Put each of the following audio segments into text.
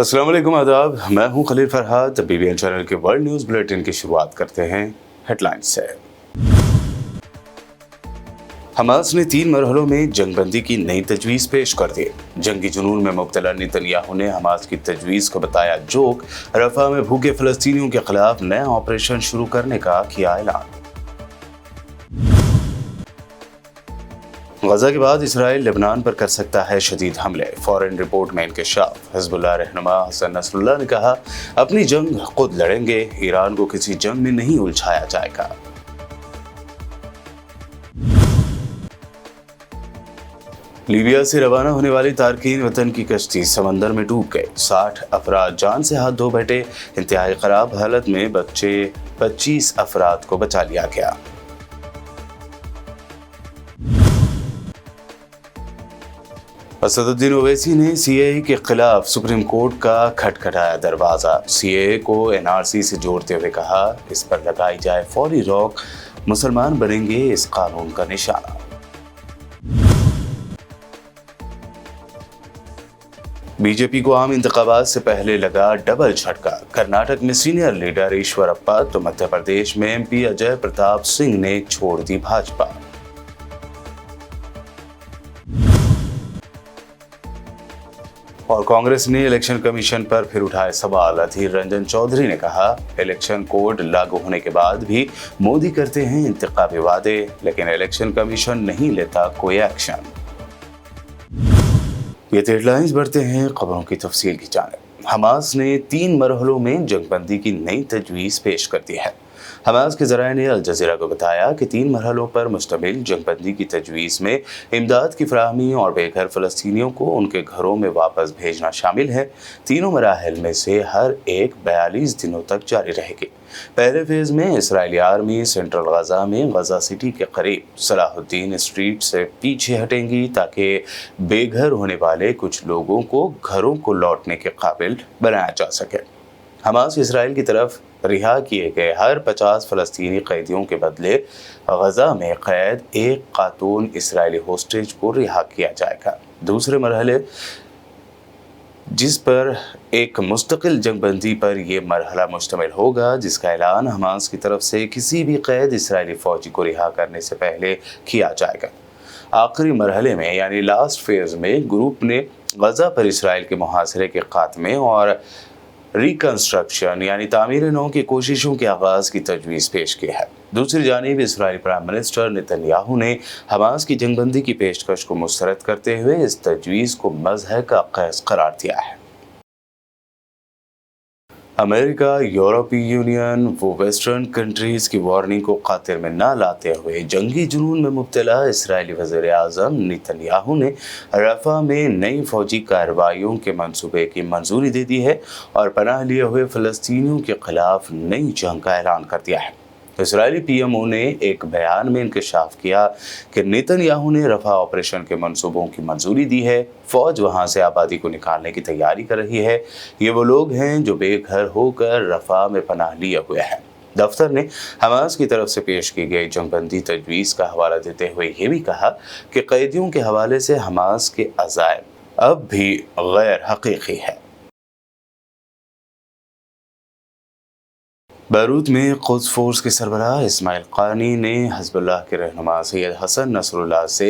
अस्सलाम वालेकुम, आदाब। मैं हूं खलील फरहाद। BBN चैनल के वर्ल्ड न्यूज़ बुलेटिन की शुरुआत करते हैं हेडलाइंस से। हमास ने 3 मरहलों में जंगबंदी की नई तजवीज़ पेश कर दी। जंगी जुनून में मुब्तला नेतन्याहू ने हमास की तजवीज़ को बताया जोक। रफ़ा में भूखे फ़लस्तीनियों के खिलाफ नया ऑपरेशन शुरू करने का किया ऐलान। गजा के बाद इसराइल लेबनान पर कर सकता है शदीद हमले, फॉरेन रिपोर्ट में इंकशाफ। हिज़्बुल्लाह रहनुमा हसन नसरुल्लाह ने कहा, अपनी जंग खुद लड़ेंगे, ईरान को किसी जंग में नहीं उलझाया जाएगा। लीबिया से रवाना होने वाली तारकीन वतन की कश्ती समंदर में डूब गई। 60 अफराद जान से हाथ धो बैठे। इंतहाई खराब हालत में बच्चे 25 अफराद को बचा लिया गया। असदुद्दीन ओवैसी ने CAA के खिलाफ सुप्रीम कोर्ट का खटखटाया दरवाजा। CAA को NRC से जोड़ते हुए कहा, इस पर लगाई जाए फौरी रोक, मुसलमान बनेंगे इस कानून का निशाना। बीजेपी को आम इंतखाबात से पहले लगा डबल झटका। कर्नाटक में सीनियर लीडर ईश्वरप्पा तो मध्य प्रदेश में MP अजय प्रताप सिंह ने छोड़ दी भाजपा। और कांग्रेस ने इलेक्शन कमीशन पर फिर उठाए सवाल। अधीर रंजन चौधरी ने कहा, इलेक्शन कोड लागू होने के बाद भी मोदी करते हैं इंतखाबी वादे, लेकिन इलेक्शन कमीशन नहीं लेता कोई एक्शन। ये हेडलाइंस बढ़ते हैं खबरों की तफसील की जानिब। हमास ने 3 मरहलों में जंगबंदी की नई तजवीज़ पेश कर दी है। हमास के ज़राए ने अल जज़ीरा को बताया कि 3 मरहलों पर मुश्तमिल जंगबंदी की तजवीज़ में इमदाद की फराहमी और बेघर फ़लस्तीनियों को उनके घरों में वापस भेजना शामिल है। तीनों मराहिल में से हर एक 42 दिनों तक जारी रहेगी। पहले फेज़ में इसराइली आर्मी सेंट्रल गजा में गजा सिटी के करीब सलाहुद्दीन स्ट्रीट से पीछे हटेंगी, ताकि बेघर होने वाले कुछ लोगों को घरों को लौटने के काबिल बनाया जा सके। हमास इसराइल की तरफ रिहा किए गए हर 50 फ़लस्तीनी कैदियों के बदले गजा में कैद एक खातून इसराइली होस्टेज को रिहा किया जाएगा। दूसरे मरहले जिस पर एक मुस्तकिल जंगबंदी पर यह मरहला मुश्तमिल होगा, जिसका ऐलान हमास की तरफ से किसी भी कैद इसराइली फ़ौजी को रिहा करने से पहले किया जाएगा। आखिरी मरहले में यानी लास्ट फेज़ में ग्रुप ने गजा पर इसराइल के मुहासरे के खात्मे और रिकंस्ट्रक्शन यानी तामीर नौ की कोशिशों के आगाज़ की तजवीज़ पेश की है। दूसरी जानिब इसराइली प्राइम मिनिस्टर नेतन्याहू ने हमास की जंगबंदी की पेशकश को मुस्तरद करते हुए इस तजवीज़ को मज़हब का कैस करार दिया है। अमेरिका, यूरोपीय यूनियन वो वेस्टर्न कंट्रीज़ की वार्निंग को खातिर में न लाते हुए जंगी जुनून में मुब्तला इसराइली वज़ीर आज़म नेतन्याहू ने रफ़ा में नई फ़ौजी कार्रवाइयों के मंसूबे की मंजूरी दे दी है और पनाह लिए हुए फ़लस्तीनियों के खिलाफ नई जंग का ऐलान कर दिया है। इसराइली PMO ने एक बयान में इंकशाफ किया कि नेतन्याहू ने रफ़ा ऑपरेशन के मंसूबों की मंजूरी दी है। फ़ौज वहां से आबादी को निकालने की तैयारी कर रही है। ये वो लोग हैं जो बेघर होकर रफ़ा में पनाह लिए हुए हैं। दफ्तर ने हमास की तरफ से पेश की गई जंगबंदी तजवीज़ का हवाला देते हुए ये भी कहा कि कैदियों के हवाले से हमास के अज़ाइम अब भी गैर हकीकी है। बैरूत में कुद्स फोर्स के सरबराह इस्माइल क़ानी ने हिज़्बुल्लाह के रहनुमा सैयद हसन नसरुल्लाह से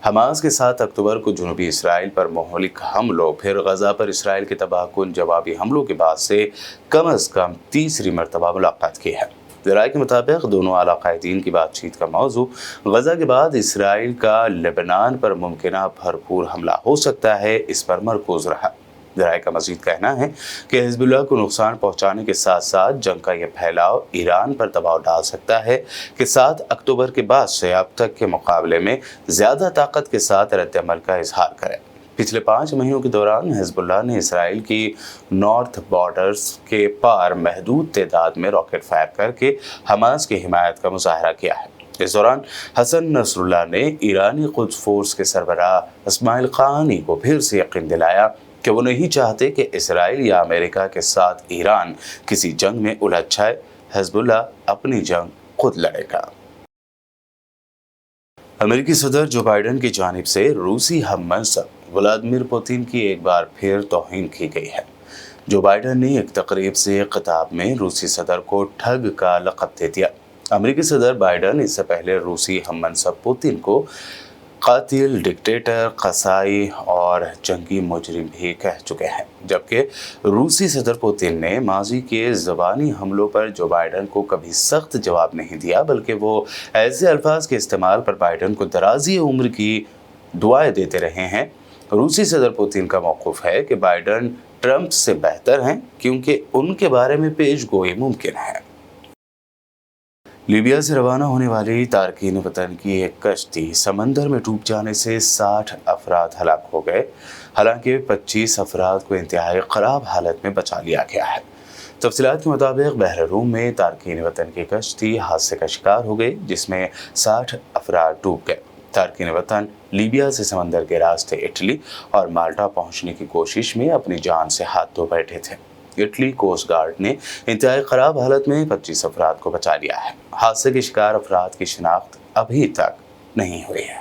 हमास के 7 अक्टूबर को जुनूबी इसराइल पर मौलिक हमलों फिर गजा पर इसराइल के तबाहकुन जवाबी हमलों के बाद से कम तीसरी मरतबा मुलाकात की है। ज़राए के मुताबिक दोनों आला कायदीन की बातचीत का मौजू गजा के बाद इसराइल का लेबनान पर मुमकिना भरपूर हमला हो सकता है, इस पर मरकूज रहा। ज़राए का मज़ीद कहना है कि हिज़्बुल्लाह को नुकसान पहुँचाने के साथ साथ जंग का यह फैलाव ईरान पर दबाव डाल सकता है कि 7 अक्टूबर के बाद से अब तक के मुकाबले में ज़्यादा ताकत के साथ रद्द-ए-अमल का इजहार करे। पिछले 5 महीनों के दौरान हिज़्बुल्लाह ने इसराइल की नॉर्थ बॉर्डर्स के पार महदूद तादाद में रॉकेट फायर करके हमास की हिमायत का मुजाहरा किया है। इस दौरान हसन नसरुल्लाह ने ईरानी कुद्स फोर्स के सरबराह इस्माइल क़ानी को फिर से यकीन दिलाया कि वो नहीं चाहते कि इसराइल या अमेरिका के साथ ईरान किसी जंग में उलझ जाए। हिजबुल्लाह अपनी जंग खुद लड़ेगा। अमेरिकी सदर जो बाइडेन की जानिब से रूसी हम मनसब व्लादिमीर पुतिन की एक बार फिर तौहीन की गई है। जो बाइडेन ने एक तकरीब से खिताब में रूसी सदर को ठग का लक़ब दे दिया। अमेरिकी सदर बाइडेन इससे पहले रूसी हम मनसब पुतिन को कातिल, डिक्टेटर, कसाई और जंगी मुजरिम भी कह चुके हैं, जबकि रूसी सदर पुतिन ने माजी के ज़बानी हमलों पर जो बाइडेन को कभी सख्त जवाब नहीं दिया, बल्कि वो ऐसे अल्फाज के इस्तेमाल पर बाइडेन को दराज़ी उम्र की दुआएं देते रहे हैं। रूसी सदर पुतिन का मौक़िफ़ है कि बाइडेन ट्रंप से बेहतर हैं क्योंकि उनके बारे में पेशगोई मुमकिन है। लीबिया से रवाना होने वाली तारकीन वतन की एक कश्ती समंदर में डूब जाने से 60 अफराद हलाक हो गए। हालांकि 25 अफराद को इंतहाई ख़राब हालत में बचा लिया गया है। तफसीलात के मुताबिक बहर रूम में तारकीन वतन की कश्ती हादसे का शिकार हो गई, जिसमें 60 अफराद डूब गए। तारकीन वतन लीबिया से समंदर के रास्ते इटली और माल्टा पहुंचने की कोशिश में अपनी जान से हाथ धो बैठे थे। इटली कोस्ट गार्ड ने इंतहाई ख़राब हालत में 25 अफराद को बचा लिया है। हादसे के शिकार अफराद की शिनाख्त अभी तक नहीं हुई है।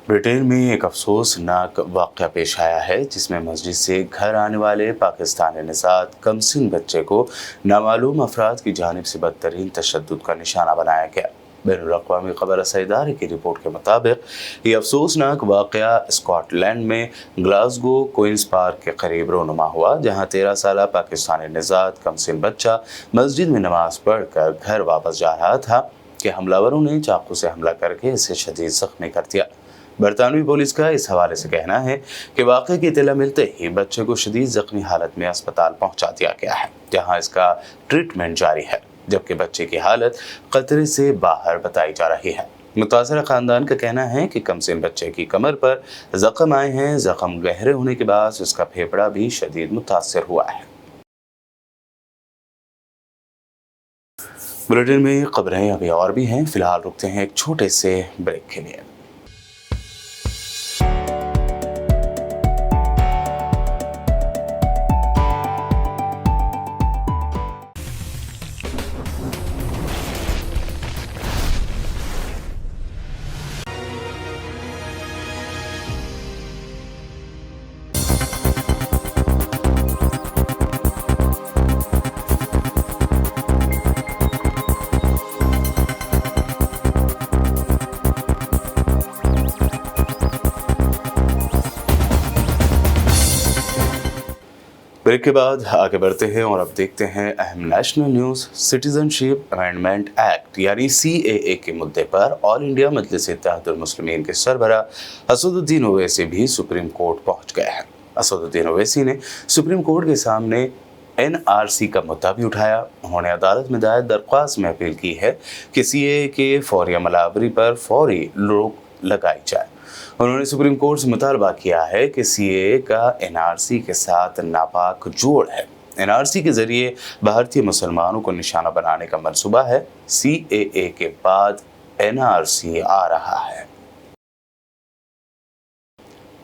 ब्रिटेन में एक अफसोसनाक वाक़या पेश आया है, जिसमें मस्जिद से घर आने वाले पाकिस्तानी निज़ाद कमसिन बच्चे को नामालूम अफराद की जानिब से बदतरीन तशद्दुद का निशाना बनाया गया। बैनुल-अक़वामी ख़बर रसाई इदारे की रिपोर्ट के मुताबिक ये अफसोसनाक वाक़या स्कॉटलैंड में ग्लासगो क्वींस पार्क के करीब रोनुमा हुआ, जहाँ 13 साला पाकिस्तानी निज़ाद कमसिन बच्चा मस्जिद में नमाज पढ़कर घर वापस जा रहा था कि हमलावरों ने चाकू से हमला करके इसे शदीद ज़ख्मी कर दिया। बरतानवी पुलिस का इस हवाले से कहना है कि वाक़े की इत्तला मिलते ही बच्चे को शदीद ज़ख्मी हालत में अस्पताल पहुँचा दिया गया है, जहाँ इसका ट्रीटमेंट जारी है, जबकि बच्चे की हालत खतरे से बाहर बताई जा रही है। मुतासरा ख़ानदान का कहना है कि कमसिन बच्चे की कमर पर ज़ख्म आए हैं। ज़ख्म गहरे होने के बाद उसका फेफड़ा भी शदीद मुतासर हुआ है। बुलेटिन में खबरें अभी और भी हैं, फिलहाल रुकते हैं एक छोटे से ब्रेक के लिए। ब्रेक के बाद आगे बढ़ते हैं और अब देखते हैं अहम national news. Citizenship amendment act यानी CAA के मुद्दे पर ऑल इंडिया मजलिस इत्तेहादुल मुस्लिमीन के सरबरा असदुद्दीन ओवैसी भी सुप्रीम कोर्ट पहुंच गए हैं। असदुद्दीन ओवैसी ने सुप्रीम कोर्ट के सामने NRC का मुद्दा भी उठाया। उन्होंने अदालत में दायर दरख्वास्त में अपील की है कि CAA के फौरी अमलावरी पर फौरी रोक लगाई जाए। उन्होंने सुप्रीम कोर्ट से मुतालबा किया है कि CAA का NRC के साथ नापाक जोड़ है। NRC के जरिए भारतीय मुसलमानों को निशाना बनाने का मंसूबा है। CAA के बाद NRC आ रहा है।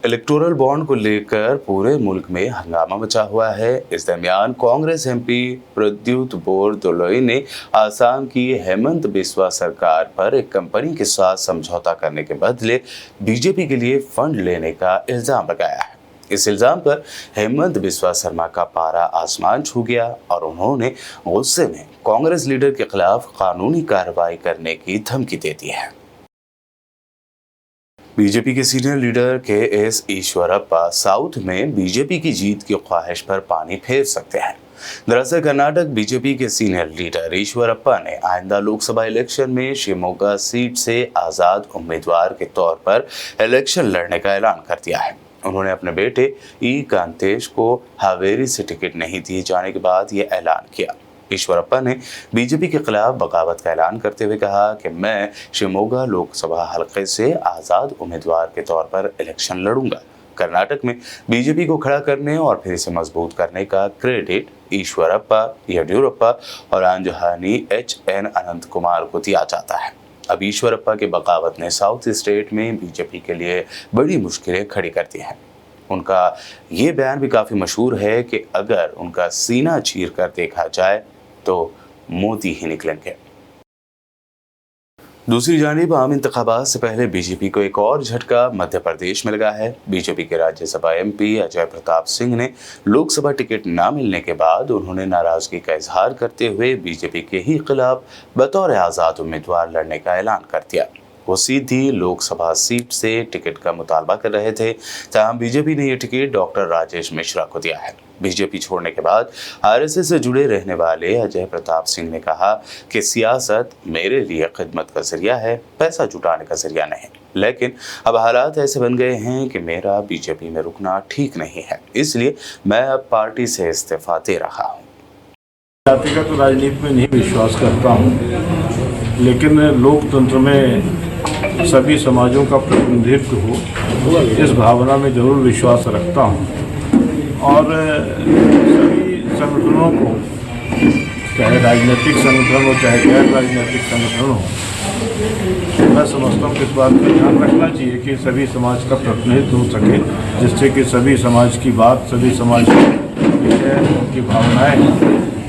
इलेक्टोरल बॉन्ड को लेकर पूरे मुल्क में हंगामा मचा हुआ है। इस दरमियान कांग्रेस MP प्रद्युत बोरदोलोई ने आसाम की हेमंत बिस्वा सरकार पर एक कंपनी के साथ समझौता करने के बदले बीजेपी के लिए फंड लेने का इल्ज़ाम लगाया है। इस इल्ज़ाम पर हेमंत बिस्वा शर्मा का पारा आसमान छू गया और उन्होंने गुस्से में कांग्रेस लीडर के खिलाफ कानूनी कार्रवाई करने की धमकी दे दी है। बीजेपी के senior leader KS Eshwarappa south में बीजेपी की जीत की ख्वाहिश पर पानी फेर सकते हैं। दरअसल कर्नाटक बीजेपी के सीनियर लीडर ईश्वरप्पा ने आइंदा लोकसभा इलेक्शन में शिवमोगा सीट से आज़ाद उम्मीदवार के तौर पर इलेक्शन लड़ने का ऐलान कर दिया है। उन्होंने अपने बेटे E कांतेश को हावेरी से टिकट नहीं दिए जाने के बाद ये ऐलान किया। ईश्वरप्पा ने बीजेपी के खिलाफ बगावत का ऐलान करते हुए कहा कि मैं शिवमोगा लोकसभा हलके से आज़ाद उम्मीदवार के तौर पर इलेक्शन लड़ूंगा। कर्नाटक में बीजेपी को खड़ा करने और फिर इसे मजबूत करने का क्रेडिट ईश्वरप्पा, येडियुरप्पा और आंजहानी HN अनंत कुमार को दिया जाता है। अब ईश्वरप्पा के बगावत ने साउथ स्टेट में बीजेपी के लिए बड़ी मुश्किलें खड़ी कर दी हैं। उनका ये बयान भी काफ़ी मशहूर है कि अगर उनका सीना चीर कर देखा जाए तो मोदी ही निकलेंगे। दूसरी जानिब आम इंतखाबात से पहले बीजेपी को एक और झटका मध्य प्रदेश में लगा है। बीजेपी के राज्यसभा एमपी अजय प्रताप सिंह ने लोकसभा टिकट न मिलने के बाद उन्होंने नाराजगी का इजहार करते हुए बीजेपी के ही खिलाफ बतौर आज़ाद उम्मीदवार लड़ने का ऐलान कर दिया। वो सीधी लोकसभा सीट से टिकट का मुतालबा कर रहे थे, तमाम बीजेपी ने यह टिकट डॉक्टर राजेश मिश्रा को दिया है। बीजेपी छोड़ने के बाद आरएसएस से जुड़े रहने वाले अजय प्रताप सिंह ने कहा कि सियासत मेरे लिए खिदमत का जरिया है, पैसा जुटाने का जरिया नहीं। लेकिन अब हालात ऐसे बन गए हैं कि मेरा बीजेपी में रुकना ठीक नहीं है, इसलिए मैं अब पार्टी से इस्तीफा दे रहा हूँ। जातिगत राजनीति में नहीं विश्वास करता हूँ, लेकिन लोकतंत्र में सभी समाजों का प्रतिनिधित्व हो इस भावना में जरूर विश्वास रखता हूँ। और सभी संगठनों को, चाहे राजनीतिक संगठन हो चाहे गैर राजनीतिक संगठन हो, मैं समझता हूँ कि इस बात का ध्यान रखना चाहिए कि सभी समाज का प्रतिनिधित्व हो सके, जिससे कि सभी समाज की बात, सभी समाज की भावनाएं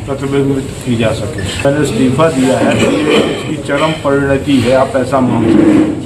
प्रतिबिंबित की जा सके। मैंने इस्तीफा दिया है तो ये इसकी चरम परिणति है, आप ऐसा मान सकते।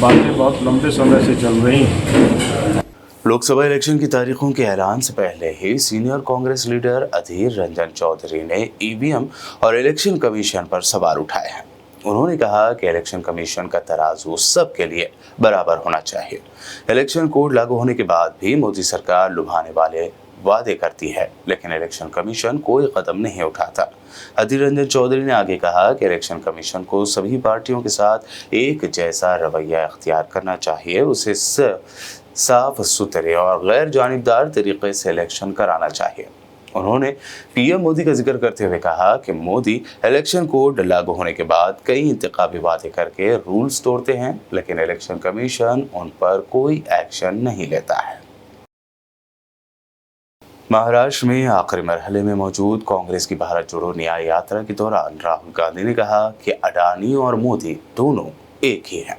बातें बहुत लंबे समय से चल रही हैं। लोकसभा इलेक्शन की तारीखों के ऐलान से पहले ही सीनियर कांग्रेस लीडर अधीर रंजन चौधरी ने ईवीएम और इलेक्शन कमीशन पर सवाल उठाए हैं। उन्होंने कहा कि इलेक्शन कमीशन का तराजू सबके लिए बराबर होना चाहिए। इलेक्शन कोड लागू होने के बाद भी मोदी सरकार लुभाने वाले वादे करती है, लेकिन इलेक्शन कमीशन कोई कदम नहीं उठाता। अधीर रंजन चौधरी ने आगे कहा कि इलेक्शन कमीशन को सभी पार्टियों के साथ एक जैसा रवैया अख्तियार करना चाहिए, उसे साफ सुथरे और गैर जानिबदार तरीके से इलेक्शन कराना चाहिए। उन्होंने पीएम मोदी का जिक्र करते हुए कहा कि मोदी इलेक्शन कोड लागू होने के बाद कई इंतखाबी वादे करके रूल्स तोड़ते हैं, लेकिन इलेक्शन कमीशन उन पर कोई एक्शन नहीं लेता है। महाराष्ट्र में आखिरी मरहले में मौजूद कांग्रेस की भारत जोड़ो न्याय यात्रा के दौरान राहुल गांधी ने कहा कि अडानी और मोदी दोनों एक ही हैं,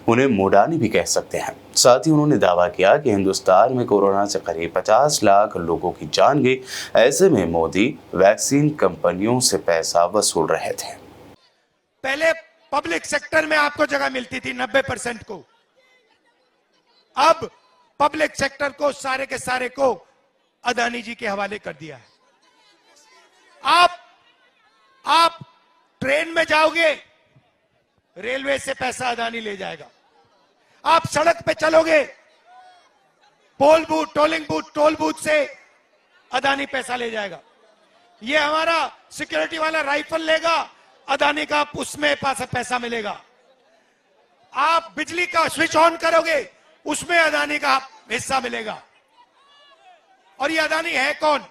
उन्हें मोडानी भी कह सकते हैं। साथ ही उन्होंने दावा किया कि हिंदुस्तान में कोरोना से करीब 50 लाख लोगों की जान गई, ऐसे में मोदी वैक्सीन कंपनियों से पैसा वसूल रहे थे। पहले पब्लिक सेक्टर में आपको जगह मिलती थी 90% को, अब पब्लिक सेक्टर को सारे के सारे को अदानी जी के हवाले कर दिया है। आप ट्रेन में जाओगे, रेलवे से पैसा अदानी ले जाएगा। आप सड़क पे चलोगे, poll booth, tolling booth, toll booth से अदानी पैसा ले जाएगा। ये हमारा सिक्योरिटी वाला राइफल लेगा, अदानी का उसमें पैसा मिलेगा। आप बिजली का स्विच ऑन करोगे, उसमें अदानी का हिस्सा मिलेगा। और ये अदानी है कौन?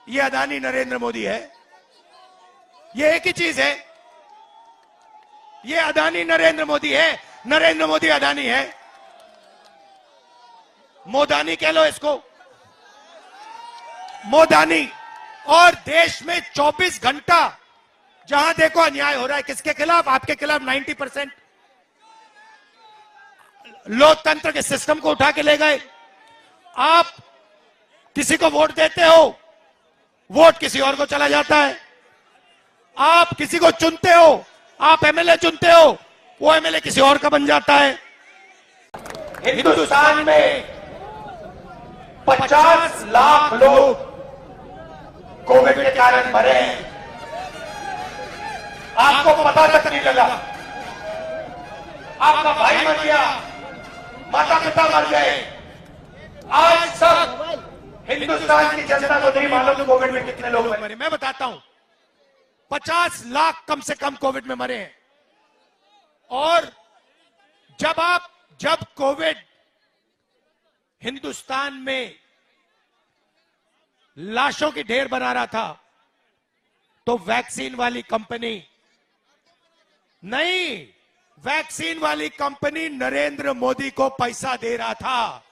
ये अदानी नरेंद्र मोदी है। ये एक ही चीज है, ये अदानी नरेंद्र मोदी है, नरेंद्र मोदी अदानी है। मोदानी कह लो इसको, मोदानी। और देश में 24 घंटा जहां देखो अन्याय हो रहा है। किसके खिलाफ? आपके खिलाफ। 90% लोकतंत्र के सिस्टम को उठा के ले गए। आप किसी को वोट देते हो, वोट किसी और को चला जाता है। आप किसी को चुनते हो, आप एमएलए चुनते हो, वो एमएलए किसी और का बन जाता है। हिंदुस्तान में 50 लाख लोग कोविड के कारण मरे, आपको पता तक नहीं लगा। आपका भाई मर गया, माता पिता मर गए। आज सब हिंदुस्तान की जनता को नहीं मालूम कोविड में कितने लोग मरे। मैं बताता हूं, 50 लाख कम से कम कोविड में मरे हैं। और जब कोविड हिंदुस्तान में लाशों की ढेर बना रहा था, तो वैक्सीन वाली कंपनी नहीं, वैक्सीन वाली कंपनी नरेंद्र मोदी को पैसा दे रहा था।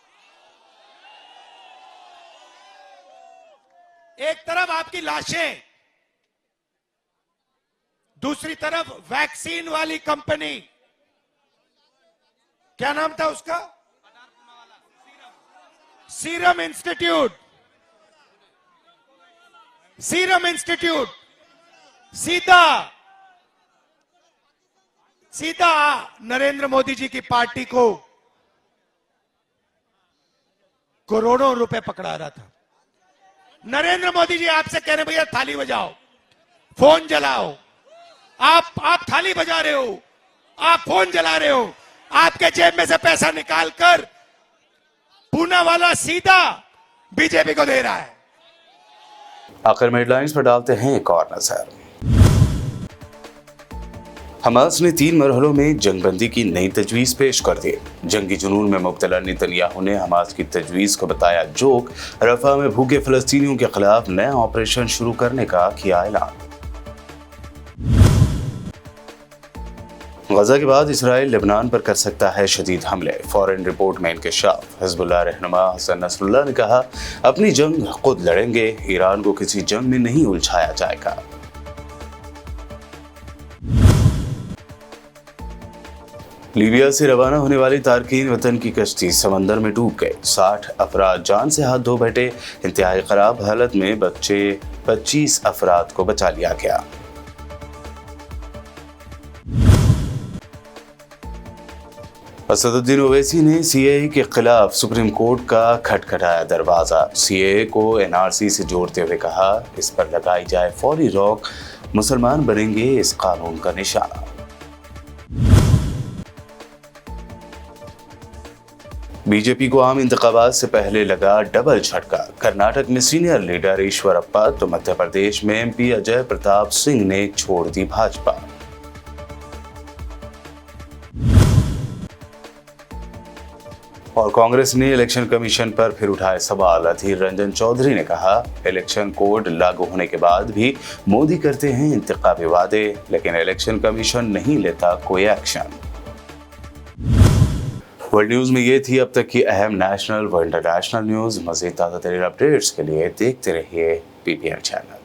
एक तरफ आपकी लाशें, दूसरी तरफ वैक्सीन वाली कंपनी, क्या नाम था उसका? सीरम इंस्टीट्यूट सीधा नरेंद्र मोदी जी की पार्टी को करोड़ों रुपए पकड़ा रहा था। नरेंद्र मोदी जी आपसे कह रहे भैया थाली बजाओ, फोन जलाओ। आप थाली बजा रहे हो, आप फोन जला रहे हो, आपके जेब में से पैसा निकालकर पूना वाला सीधा बीजेपी को दे रहा है। आखिर में हेडलाइंस पर डालते हैं एक और नजर। हमास ने 3 मरहलों में जंगबंदी की नई तजवीज पेश कर दी। जंगी जुनून में मुब्तला नेतन्याहू ने हमास की तजवीज को बताया जोक। रफा में भूखे फलस्तीनियों के खिलाफ नया ऑपरेशन शुरू करने का किया ऐलान। गजा के बाद इसराइल लेबनान पर कर सकता है शदीद हमले, फॉरेन रिपोर्ट में इंकशाफ। हिजबुल्लाह रहनुमा हसन नसरुल्लाह ने कहा, अपनी जंग खुद लड़ेंगे, ईरान को किसी जंग में नहीं उलझाया जाएगा। लीबिया से रवाना होने वाली तारकीन वतन की कश्ती समंदर में डूब गई। 60 अफराद जान से हाथ धो बैठे। इंतहाई खराब हालत में बच्चे 25 अफराद को बचा लिया गया। असदुद्दीन ओवैसी ने सीएए के खिलाफ सुप्रीम कोर्ट का खटखटाया दरवाजा। सीएए को एनआरसी से जोड़ते हुए कहा, इस पर लगाई जाए फौरी रोक, मुसलमान बनेंगे इस कानून का निशाना। बीजेपी को आम इंतखाबात से पहले लगा डबल झटका। कर्नाटक में सीनियर लीडर ईश्वरप्पा तो मध्य प्रदेश में एमपी अजय प्रताप सिंह ने छोड़ दी भाजपा। और कांग्रेस ने इलेक्शन कमीशन पर फिर उठाए सवाल। अधीर रंजन चौधरी ने कहा, इलेक्शन कोड लागू होने के बाद भी मोदी करते हैं इंतखाबी वादे, लेकिन इलेक्शन कमीशन नहीं लेता कोई एक्शन। वर्ल्ड न्यूज में ये थी अब तक की अहम नेशनल व इंटरनेशनल न्यूज। मज़ीद ताज़ा तरीन अपडेट्स के लिए देखते रहिए PPN चैनल।